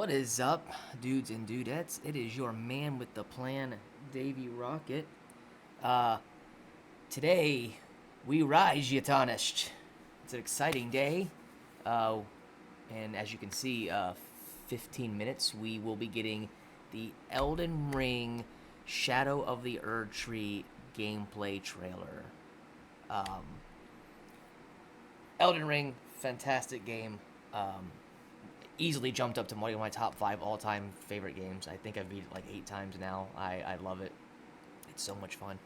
What is up, dudes and dudettes? It is your man with the plan, Davie Rockit. Uh, Today, we rise, ye tarnished. It's an exciting day. Uh, and as you can see, 15 minutes, we will be getting the Elden Ring Shadow of the Erdtree gameplay trailer. Um, Elden Ring, fantastic game. Easily jumped up to one of my top 5 all-time favorite games. I think I've beat it like 8 times now. I love it. It's so much fun.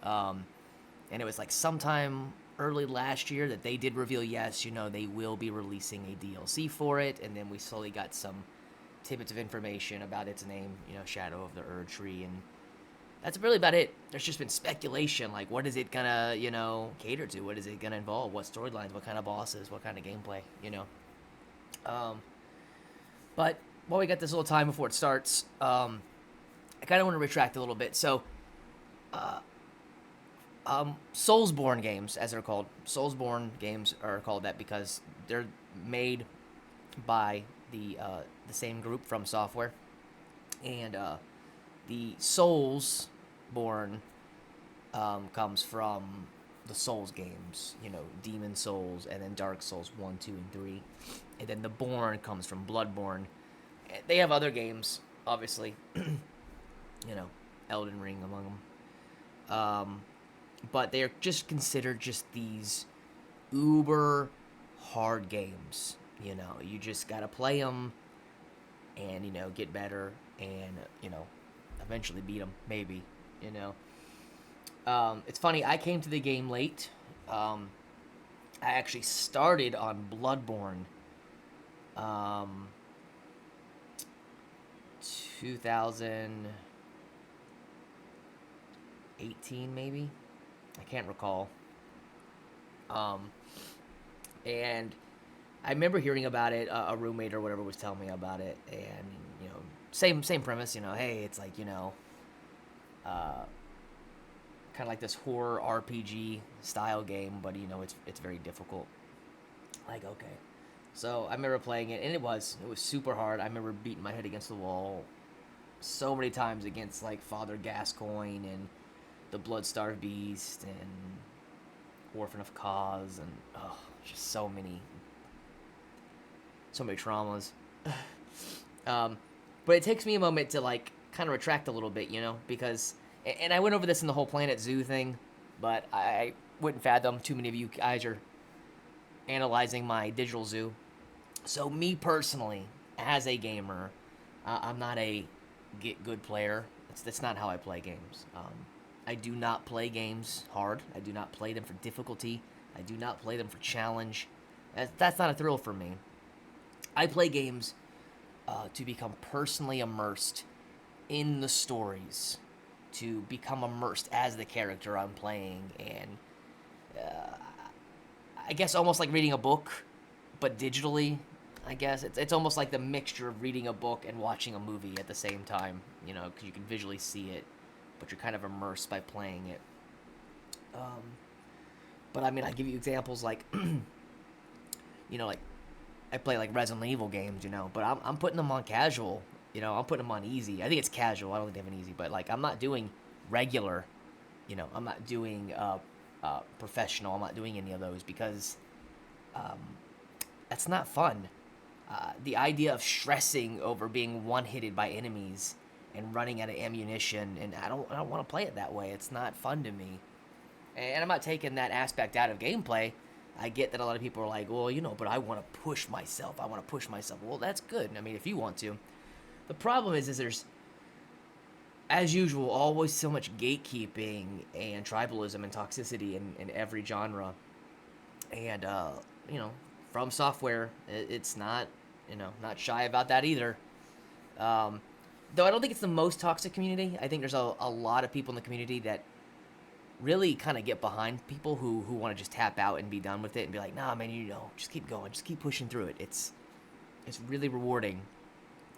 And it was like sometime early last year that they did reveal, yes, they will be releasing a DLC for it. And then we slowly got some tidbits of information about its name, Shadow of the Erdtree. And that's really about it. There's just been speculation, like what is it gonna, cater to? What is it gonna involve? What storylines? What kind of bosses? What kind of gameplay? But while we got this little time before it starts, I kind of want to retract a little bit. So, Soulsborne games, as they're called, Soulsborne games are called that because they're made by the same group from software, and the Soulsborne comes from the Souls games, Demon Souls, and then Dark Souls 1, 2, and 3. And then the Born comes from Bloodborne. They have other games, obviously, Elden Ring among them. But they are just considered just these uber hard games. You just gotta play them and, get better and, eventually beat them, maybe, It's funny, I came to the game late. I actually started on Bloodborne 2018 maybe. I can't recall. And I remember hearing about it. A roommate or whatever was telling me about it, and same premise. Hey, it's like kind of like this horror RPG style game, but it's very difficult. Like, okay. So I remember playing it, and it was super hard. I remember beating my head against the wall so many times against like Father Gascoigne and the Bloodstarved Beast and Orphan of Cause, and just so many traumas. But it takes me a moment to like kind of retract a little bit, because and I went over this in the whole Planet Zoo thing, but I wouldn't fathom too many of you guys are analyzing my digital zoo. So me personally, as a gamer, I'm not a get good player. That's not how I play games. I do not play games hard. I do not play them for difficulty. I do not play them for challenge. That's not a thrill for me. I play games to become personally immersed in the stories, to become immersed as the character I'm playing, and I guess almost like reading a book, but digitally. I guess it's almost like the mixture of reading a book and watching a movie at the same time, because you can visually see it, but you're kind of immersed by playing it. But I mean, I give you examples like, like I play like Resident Evil games, but I'm putting them on casual, I'm putting them on easy. I think it's casual. I don't think they have an easy, but like I'm not doing regular, I'm not doing professional. I'm not doing any of those because that's not fun. The idea of stressing over being one-hitted by enemies and running out of ammunition, and I don't want to play it that way. It's not fun to me. And I'm not taking that aspect out of gameplay. I get that a lot of people are like, well, but I want to push myself. Well, that's good. I mean, if you want to. The problem is there's, as usual, always so much gatekeeping and tribalism and toxicity in every genre. And, From Software, it's not, not shy about that either. Though I don't think it's the most toxic community. I think there's a lot of people in the community that really kind of get behind people who want to just tap out and be done with it and be like, nah, man, just keep going, just keep pushing through it. It's really rewarding.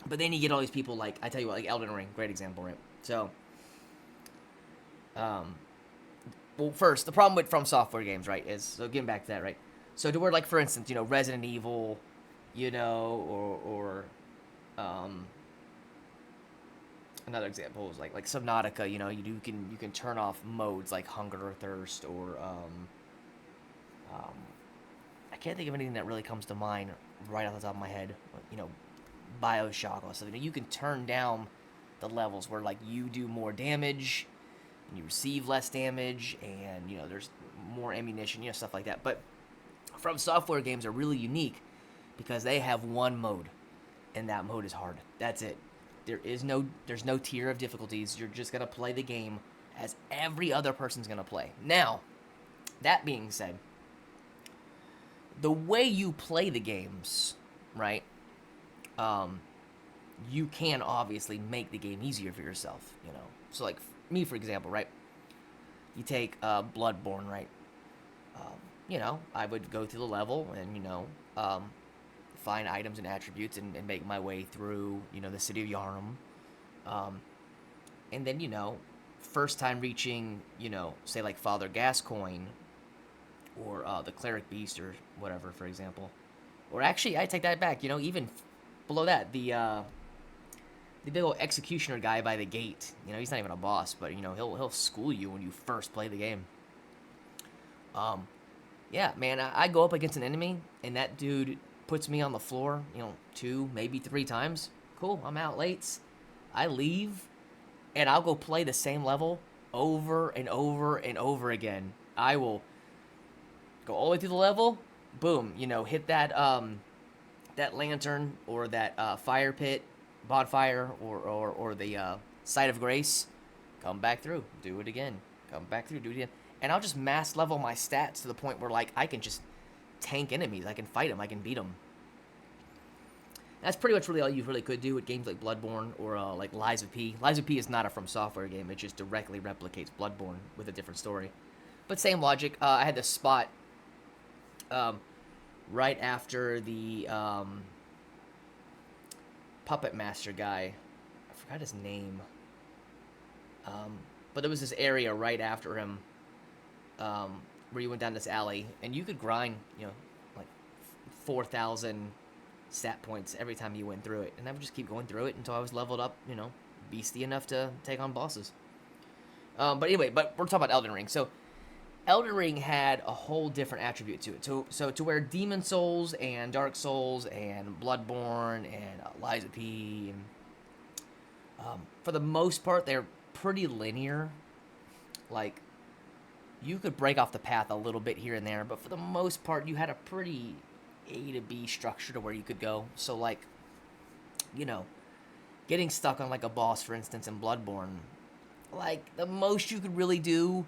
But then you get all these people like, I tell you what, like Elden Ring, great example, right? So, well, first, the problem with From Software games, right, is, so getting back to that, right? So to where, like, for instance, Resident Evil, or Um, Another example is like Subnautica. You can turn off modes like hunger or thirst, or um, I can't think of anything that really comes to mind right off the top of my head. You know, Bioshock or something. You can turn down the levels where like you do more damage and you receive less damage, and there's more ammunition, stuff like that. But From Software games are really unique because they have one mode, and that mode is hard. That's it. There's no tier of difficulties. You're just gonna play the game as every other person's gonna play. Now, that being said, the way you play the games, right? Um, you can obviously make the game easier for yourself. So like me, for example, right? You take Bloodborne, right? I would go through the level and find items and attributes and make my way through the city of Yarnum, and then first time reaching say like Father Gascoigne or the Cleric Beast or whatever, for example. Or actually, I take that back. Even below that, the big old executioner guy by the gate. He's not even a boss, but he'll school you when you first play the game. Yeah, man, I go up against an enemy and that dude puts me on the floor, 2, maybe 3 times. Cool, I'm out late. I leave and I'll go play the same level over and over and over again. I will go all the way through the level, boom, hit that lantern or that fire pit, bonfire, or the site of grace, come back through, do it again, come back through, do it again, and I'll just mass level my stats to the point where like I can just tank enemies, I can fight them, I can beat them. That's pretty much really all you really could do with games like Bloodborne or like Lies of P. Lies of P is not a From Software game; it just directly replicates Bloodborne with a different story. But same logic. I had this spot right after the puppet master guy. I forgot his name. But there was this area right after him where you went down this alley, and you could grind, like 4,000 stat points every time you went through it, and I would just keep going through it until I was leveled up, beastie enough to take on bosses. But anyway, we're talking about Elden Ring. So Elden Ring had a whole different attribute to it. So to where Demon Souls and Dark Souls and Bloodborne and Lies of P, and for the most part, they're pretty linear. Like, you could break off the path a little bit here and there, but for the most part, you had a pretty A to B structure to where you could go. So, like, getting stuck on, like, a boss, for instance, in Bloodborne, like, the most you could really do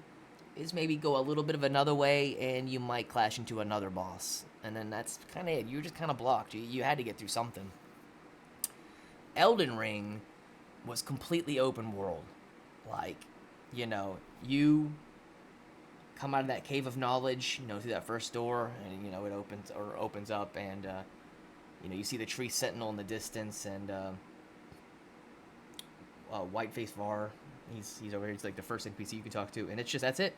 is maybe go a little bit of another way, and you might clash into another boss. And then that's kind of it. You're just kind of blocked. You had to get through something. Elden Ring was completely open world. Like, you come out of that cave of knowledge, through that first door, and, it opens up, and, you see the tree sentinel in the distance, and, Whiteface Var, he's over here. He's like the first NPC you can talk to, and that's it.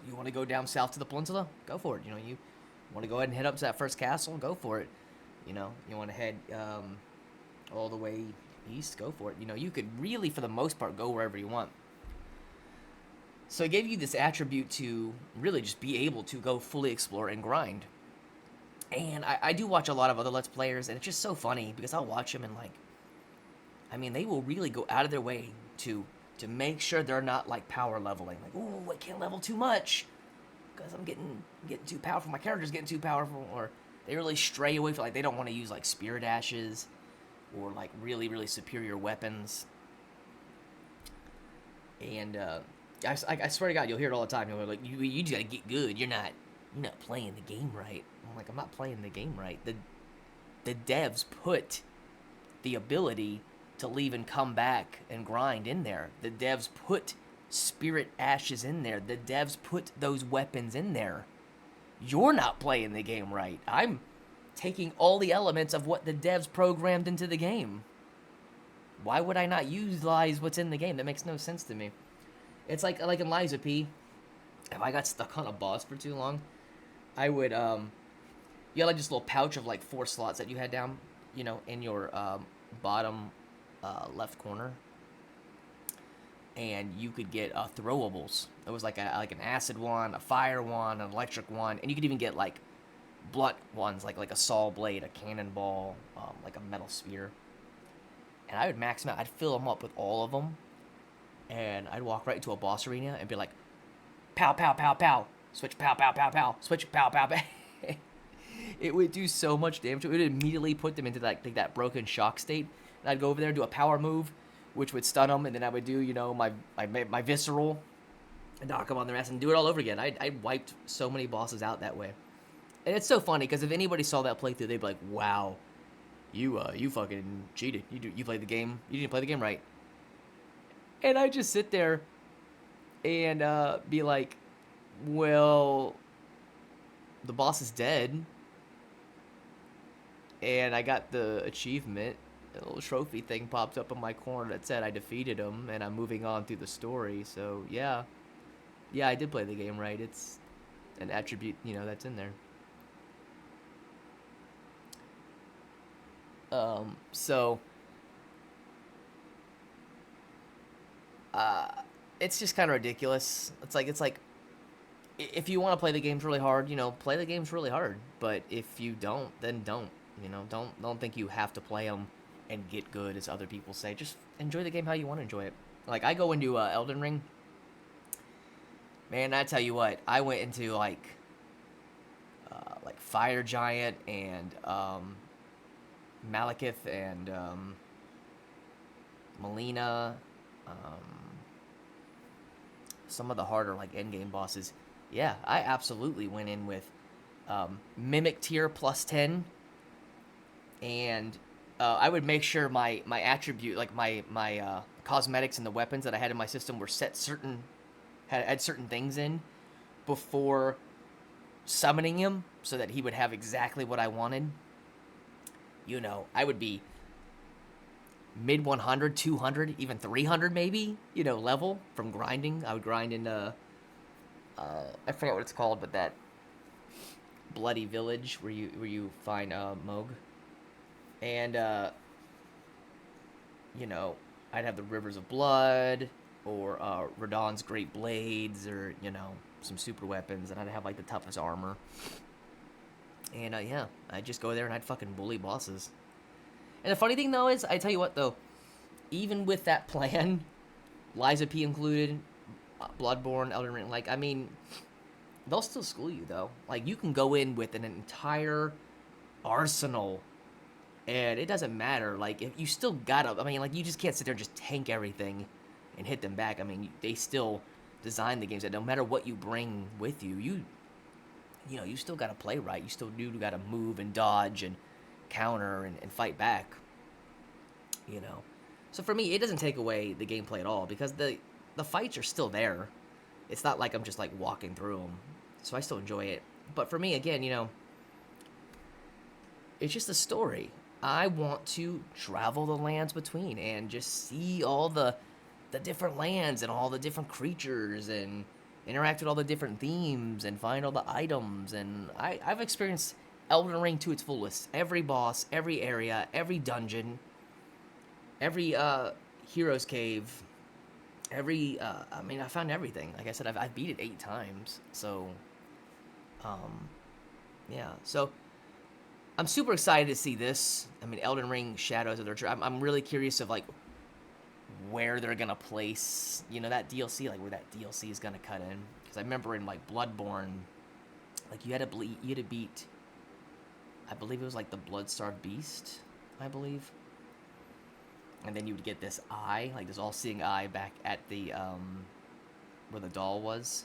You want to go down south to the peninsula? Go for it. You want to go ahead and head up to that first castle? Go for it. You want to head all the way east? Go for it. You could really, for the most part, go wherever you want. So it gave you this attribute to really just be able to go fully explore and grind. And I do watch a lot of other Let's Players, and it's just so funny because I'll watch them and they will really go out of their way to make sure they're not like power leveling. Like, ooh, I can't level too much because I'm getting too powerful. My character's getting too powerful, or they really stray away from, like, they don't want to use like spirit ashes or like really really superior weapons. And I swear to God, you'll hear it all the time. You'll be like, you just gotta get good. You're not playing the game right. I'm like, I'm not playing the game right. The devs put the ability to leave and come back and grind in there. The devs put spirit ashes in there. The devs put those weapons in there. You're not playing the game right. I'm taking all the elements of what the devs programmed into the game. Why would I not utilize what's in the game? That makes no sense to me. It's like in Lies of P, if I got stuck on a boss for too long, I would you had like this little pouch of like 4 slots that you had down, in your bottom left corner, and you could get throwables. It was like an acid one, a fire one, an electric one, and you could even get like blunt ones, like a saw blade, a cannonball, like a metal spear. And I would max them out. I'd fill them up with all of them, and I'd walk right into a boss arena and be like, pow, pow, pow, pow, switch, pow, pow, pow, pow, switch, pow, pow, pow. It would do so much damage. It would immediately put them into that broken shock state. And I'd go over there and do a power move, which would stun them, and then I would do, my visceral, and knock them on their ass, and do it all over again. I wiped so many bosses out that way. And it's so funny, because if anybody saw that playthrough, they'd be like, wow, you fucking cheated. You played the game. You didn't play the game right. And I just sit there and be like, well, the boss is dead, and I got the achievement. A little trophy thing popped up in my corner that said I defeated him, and I'm moving on through the story. So yeah, I did play the game right. It's an attribute, that's in there. So it's just kind of ridiculous. It's like if you want to play the games really hard, play the games really hard. But if you don't, then don't. Don't think you have to play them and get good, as other people say. Just enjoy the game how you want to enjoy it. Like, I go into Elden Ring. Man, I tell you what, I went into like Fire Giant and Malekith and Melina, some of the harder like endgame bosses. Yeah, I absolutely went in with Mimic tier plus 10, and I would make sure my attribute, like my cosmetics and the weapons that I had in my system were set had certain things in before summoning him, so that he would have exactly what I wanted. I would be mid 100, 200, even 300 maybe, level from grinding. I would grind in I forget what it's called, but that bloody village where you find Moog. And I'd have the Rivers of Blood, or Radahn's Great Blades, or some super weapons, and I'd have like the toughest armor. And yeah, I'd just go there and I'd fucking bully bosses. And the funny thing though is, I tell you what though, even with that plan, Liza P included, Bloodborne, Elden Ring, like, I mean, they'll still school you though. Like, you can go in with an entire arsenal, and it doesn't matter. Like, if you still gotta, I mean, like, you just can't sit there and just tank everything and hit them back. I mean, they still design the games that no matter what you bring with you, you still gotta play right. You still do gotta move and dodge and counter and fight back. So for me, it doesn't take away the gameplay at all, because the fights are still there. It's not like I'm just like walking through them. So I still enjoy it. But for me, again, it's just a story. I want to travel the lands between and just see all the different lands and all the different creatures, and interact with all the different themes and find all the items. And I've experienced Elden Ring to its fullest. Every boss, every area, every dungeon, every hero's cave, I found everything. Like I said, I've beat it 8 times. So, yeah. So, I'm super excited to see this. I mean, Elden Ring Shadows of the Return. I'm really curious of, like, where they're gonna place, that DLC, like, where that DLC is gonna cut in. Because I remember in, like, Bloodborne, like, you had to beat, I believe it was, like, the Blood-Starved Beast, I believe. And then you would get this eye, like this all-seeing eye, back at the, where the doll was,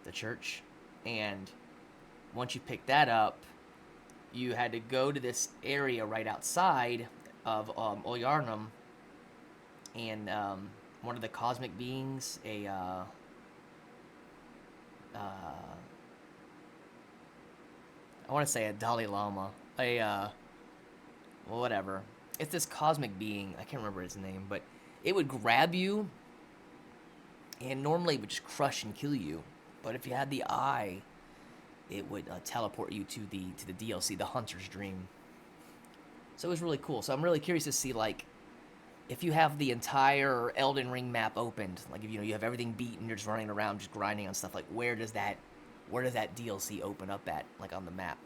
the church. And once you picked that up, you had to go to this area right outside of Olyarnum, and one of the cosmic beings, I want to say a Dalai Lama, whatever. It's this cosmic being. I can't remember his name, but it would grab you, and normally it would just crush and kill you. But if you had the eye, it would teleport you to the DLC, the Hunter's Dream. So it was really cool. So I'm really curious to see, like, if you have the entire Elden Ring map opened, like if you have everything beat and you're just running around just grinding on stuff, like where does that DLC open up at, like on the map?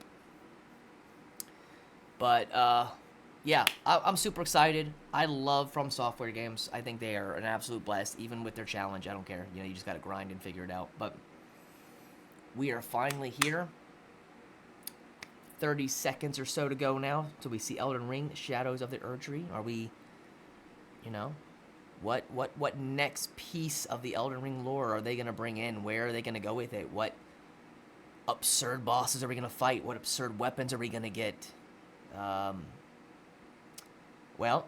But yeah, I'm super excited. I love From Software games. I think they are an absolute blast, even with their challenge. I don't care. You just got to grind and figure it out. But we are finally here. 30 seconds or so to go now till we see Elden Ring, Shadows of the Erdtree. Are we, what next piece of the Elden Ring lore are they going to bring in? Where are they going to go with it? What absurd bosses are we going to fight? What absurd weapons are we going to get? Well,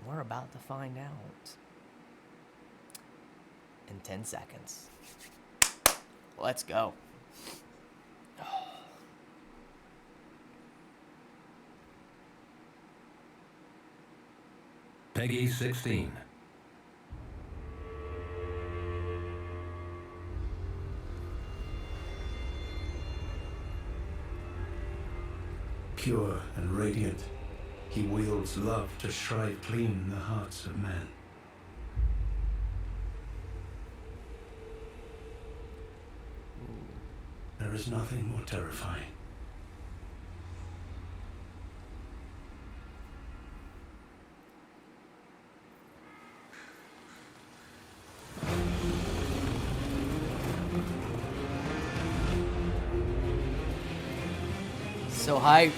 we're about to find out in 10 seconds. Let's go. Peggy 16. Pure and radiant, he wields love to shrive clean the hearts of men. There is nothing more terrifying. So hyped.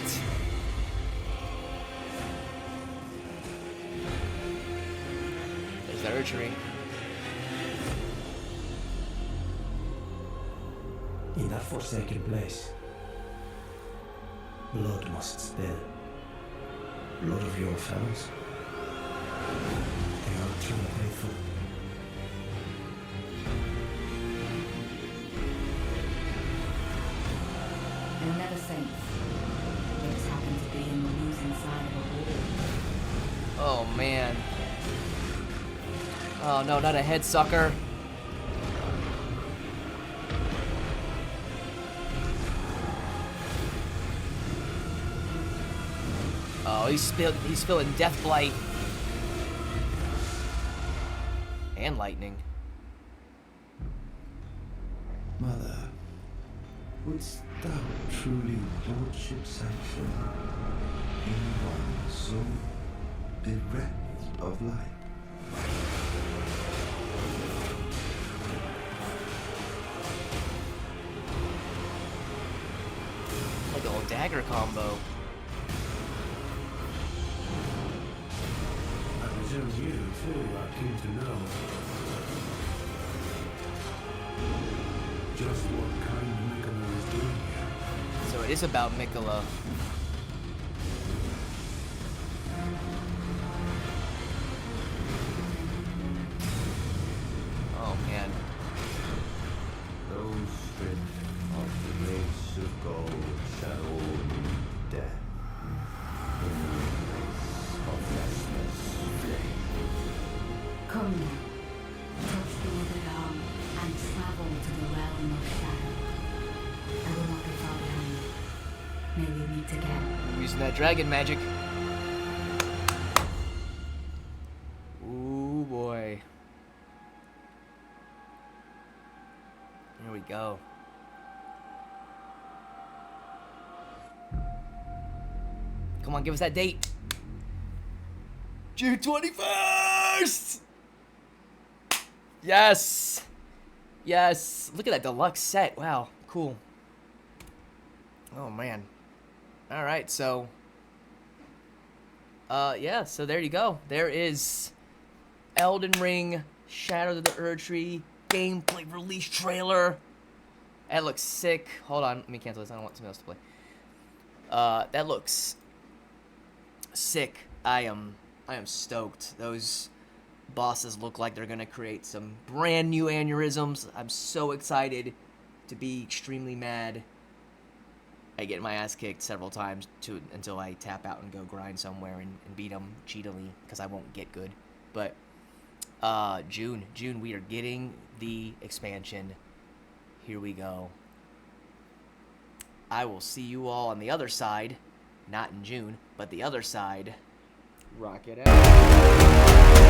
There's the Erdtree. In that forsaken place, blood must spill. Blood of your fellows. They are too faithful. They're never saints. They just happen to be in the losing side of a war. Oh man. Oh no, not a head sucker. Oh, he's feeling death blight. And lightning. Mother, wouldst thou truly lordship sanction in one so bereft of light? Like a little dagger combo. I presume you, too, are keen to know just what kind Mikola is doing here. So it is about Mikola. Oh man. Those stripped of the race of gold shall all meet death in the embrace of restless flame. Come now, touch the withered arm and travel to the realm of shadow. I will not be far behind. May we meet again. I'm using that dragon magic. Ooh boy. Here we go. Come on, give us that date. June 21st! Yes! Yes! Look at that deluxe set. Wow, cool. Oh, man. Alright, so... yeah, so there you go. There is Elden Ring, Shadows of the Erdtree, gameplay release trailer. That looks sick. Hold on, let me cancel this. I don't want something else to play. That looks sick. I am stoked. Those bosses look like they're gonna create some brand new aneurysms. I'm so excited to be extremely mad. I get my ass kicked several times until I tap out and go grind somewhere and beat them cheatily because I won't get good. But June, we are getting the expansion. Here we go. I will see you all on the other side not in June, but the other side. Rock it out.